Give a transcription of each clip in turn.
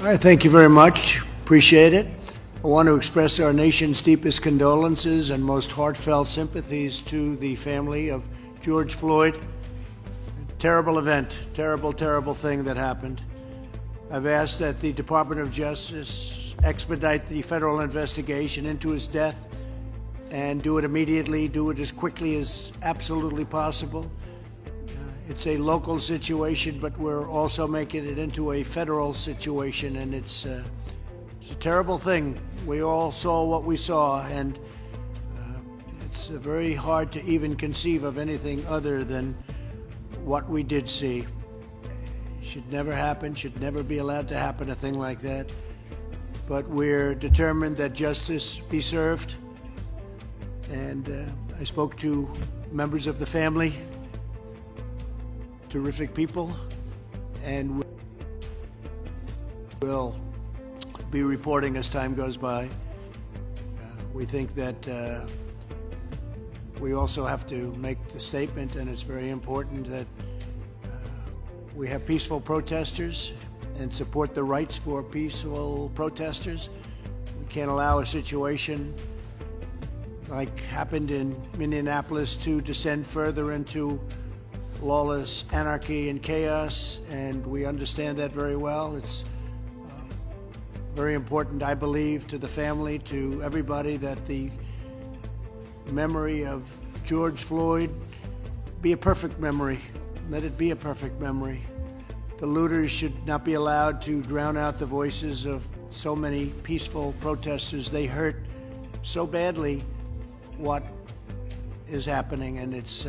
All right, thank you very much. Appreciate it. I want to express our nation's deepest condolences and most heartfelt sympathies to the family of George Floyd. Terrible event, terrible, terrible thing that happened. I've asked that the Department of Justice expedite the federal investigation into his death and do it immediately, do it as quickly as absolutely possible. It's a local situation, but we're also making it into a federal situation, and it's a terrible thing. We all saw what we saw, and it's very hard to even conceive of anything other than what we did see. Should never happen, should never be allowed to happen, a thing like that. But we're determined that justice be served, and I spoke to members of the family. Terrific people, and we'll be reporting as time goes by. We think that we also have to make the statement, and it's very important that we have peaceful protesters and support the rights for peaceful protesters. We can't allow a situation like happened in Minneapolis to descend further into lawless anarchy and chaos, and we understand that very well. It's very important, I believe, to the family, to everybody, that the memory of George Floyd be a perfect memory. Let it be a perfect memory. The looters should not be allowed to drown out the voices of so many peaceful protesters. They hurt so badly what is happening, and it's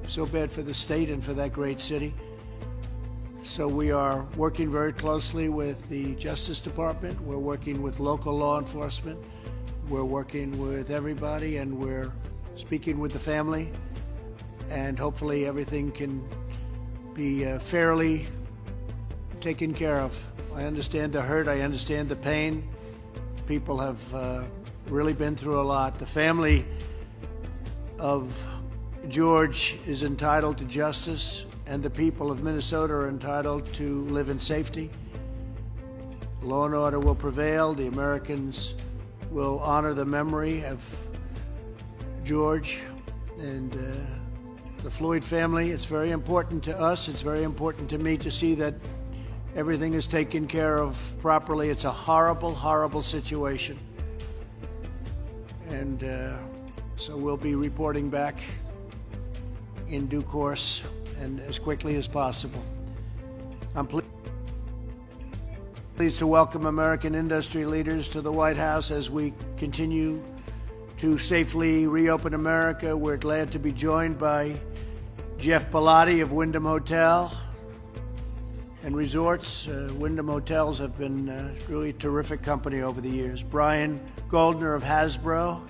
so bad for the state and for that great city. So we are working very closely with the Justice Department. We're working with local law enforcement. We're working with everybody, and we're speaking with the family. And hopefully everything can be fairly taken care of. I understand the hurt. I understand the pain. People have really been through a lot. The family of George is entitled to justice, and the people of Minnesota are entitled to live in safety. Law and order will prevail. The Americans will honor the memory of George and the Floyd family. It's very important to us. It's very important to me to see that everything is taken care of properly. It's a horrible, horrible situation. And so we'll be reporting back in due course and as quickly as possible. I'm pleased to welcome American industry leaders to the White House as we continue to safely reopen America. We're glad to be joined by Jeff Bellotti of Wyndham Hotel and Resorts. Wyndham Hotels have been really terrific company over the years. Brian Goldner of Hasbro,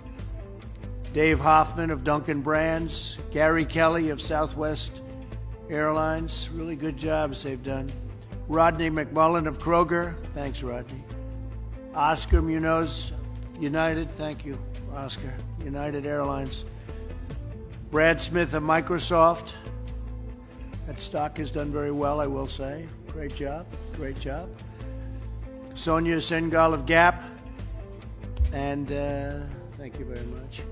Dave Hoffman of Dunkin' Brands, Gary Kelly of Southwest Airlines. Really good jobs they've done. Rodney McMullen of Kroger. Thanks, Rodney. Oscar Munoz, United. Thank you, Oscar. United Airlines. Brad Smith of Microsoft. That stock has done very well, I will say. Great job, great job. Sonia Sengal of Gap. And thank you very much.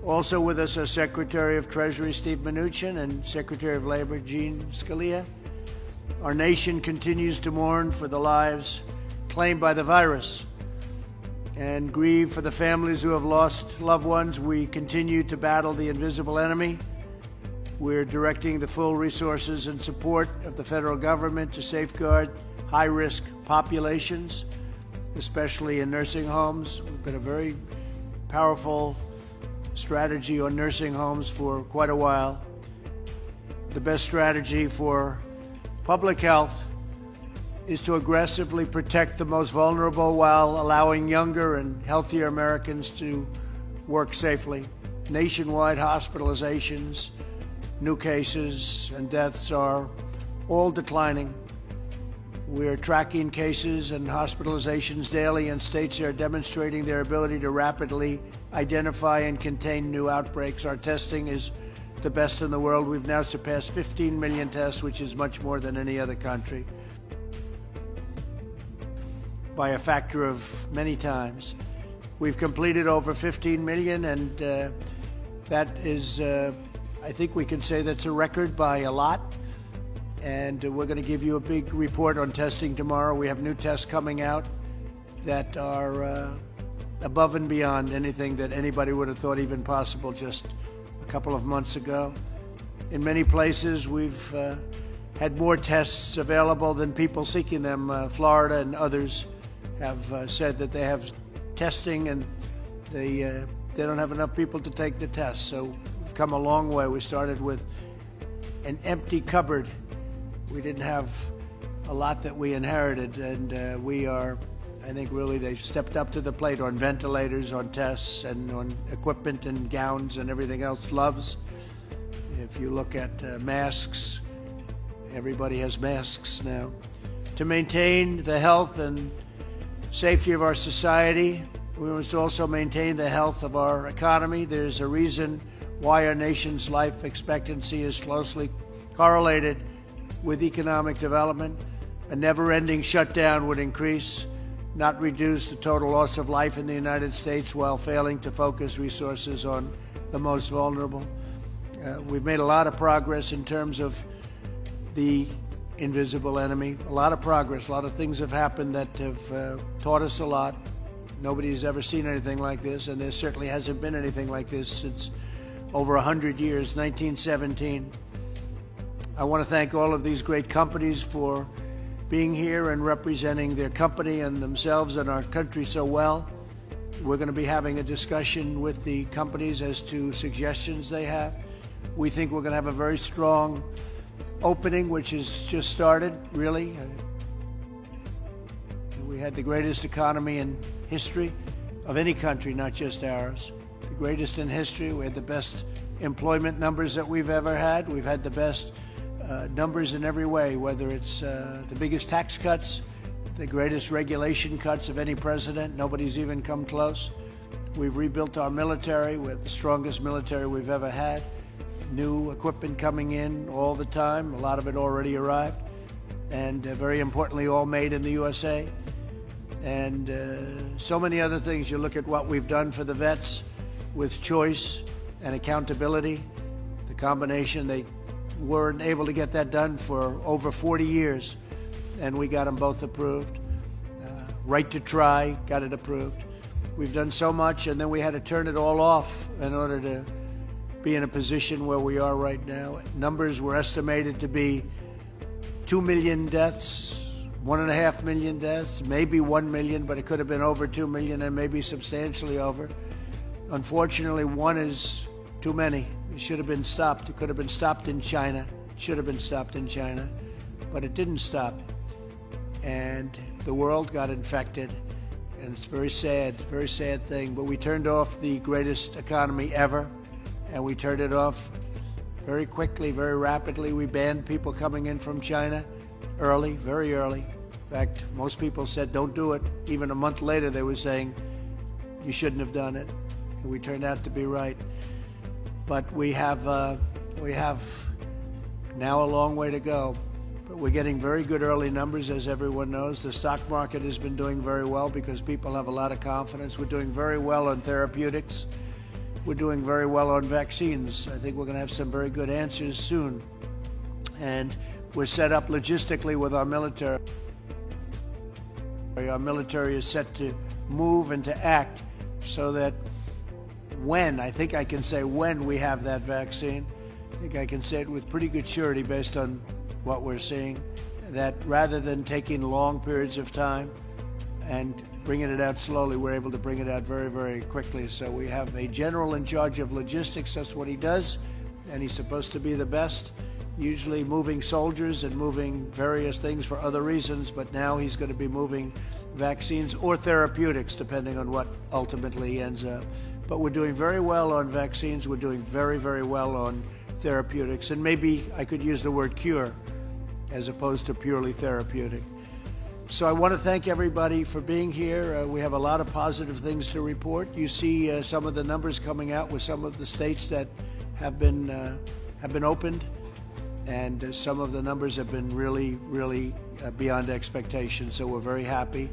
Also with us are Secretary of Treasury Steve Mnuchin and Secretary of Labor Jean Scalia. Our nation continues to mourn for the lives claimed by the virus and grieve for the families who have lost loved ones. We continue to battle the invisible enemy. We're directing the full resources and support of the federal government to safeguard high-risk populations, especially in nursing homes. We've been a very powerful strategy on nursing homes for quite a while. The best strategy for public health is to aggressively protect the most vulnerable while allowing younger and healthier Americans to work safely. Nationwide hospitalizations, new cases, and deaths are all declining. We're tracking cases and hospitalizations daily, and states are demonstrating their ability to rapidly identify and contain new outbreaks. Our testing is the best in the world. We've now surpassed 15 million tests, which is much more than any other country. by a factor of many times. We've completed over 15 million, and that is, I think we can say that's a record by a lot. And we're going to give you a big report on testing tomorrow. We have new tests coming out that are above and beyond anything that anybody would have thought even possible just a couple of months ago. In many places, we've had more tests available than people seeking them. Florida and others have said that they have testing and they don't have enough people to take the test. So we've come a long way. We started with an empty cupboard. We didn't have a lot that we inherited, and we are, I think really they've stepped up to the plate on ventilators, on tests, and on equipment and gowns and everything else, gloves. If you look at masks, everybody has masks now. To maintain the health and safety of our society, we must also maintain the health of our economy. There's a reason why our nation's life expectancy is closely correlated with economic development. A never-ending shutdown would increase, not reduce the total loss of life in the United States while failing to focus resources on the most vulnerable. We've made a lot of progress in terms of the invisible enemy, a lot of progress. A lot of things have happened that have taught us a lot. Nobody's ever seen anything like this, and there certainly hasn't been anything like this since over 100 years, 1917. I want to thank all of these great companies for being here and representing their company and themselves and our country so well. We're going to be having a discussion with the companies as to suggestions they have. We think we're going to have a very strong opening, which has just started, really. We had the greatest economy in history of any country, not just ours. The greatest in history. We had the best employment numbers that we've ever had. We've had the best numbers in every way, whether it's the biggest tax cuts, the greatest regulation cuts of any president. Nobody's even come close. We've rebuilt our military. We have the strongest military we've ever had. New equipment coming in all the time. A lot of it already arrived. And very importantly, all made in the USA. And so many other things. You look at what we've done for the vets with choice and accountability. The combination, they weren't able to get that done for over 40 years, and we got them both approved. Right to try, got it approved. We've done so much, and then we had to turn it all off in order to be in a position where we are right now. Numbers were estimated to be 2 million deaths, 1.5 million deaths, maybe 1 million, but it could have been over 2 million and maybe substantially over. Unfortunately, one is too many. It should have been stopped. It could have been stopped in China. It should have been stopped in China, but it didn't stop. And the world got infected, and it's very sad thing. But we turned off the greatest economy ever, and we turned it off very quickly, very rapidly. We banned people coming in from China early, very early. In fact, most people said, don't do it. Even a month later, they were saying, you shouldn't have done it. And we turned out to be right. But we have now a long way to go. But we're getting very good early numbers, as everyone knows. The stock market has been doing very well because people have a lot of confidence. We're doing very well on therapeutics. We're doing very well on vaccines. I think we're going to have some very good answers soon. And we're set up logistically with our military. Our military is set to move and to act so that when, I think I can say when we have that vaccine, I think I can say it with pretty good surety based on what we're seeing, that rather than taking long periods of time and bringing it out slowly, we're able to bring it out very, very quickly. So we have a general in charge of logistics. That's what he does, and he's supposed to be the best, usually moving soldiers and moving various things for other reasons, but now he's going to be moving vaccines or therapeutics, depending on what ultimately ends up. But we're doing very well on vaccines. We're doing very, very well on therapeutics. And maybe I could use the word cure as opposed to purely therapeutic. So I want to thank everybody for being here. We have a lot of positive things to report. You see some of the numbers coming out with some of the states that have been opened, and some of the numbers have been really, really beyond expectation. So we're very happy.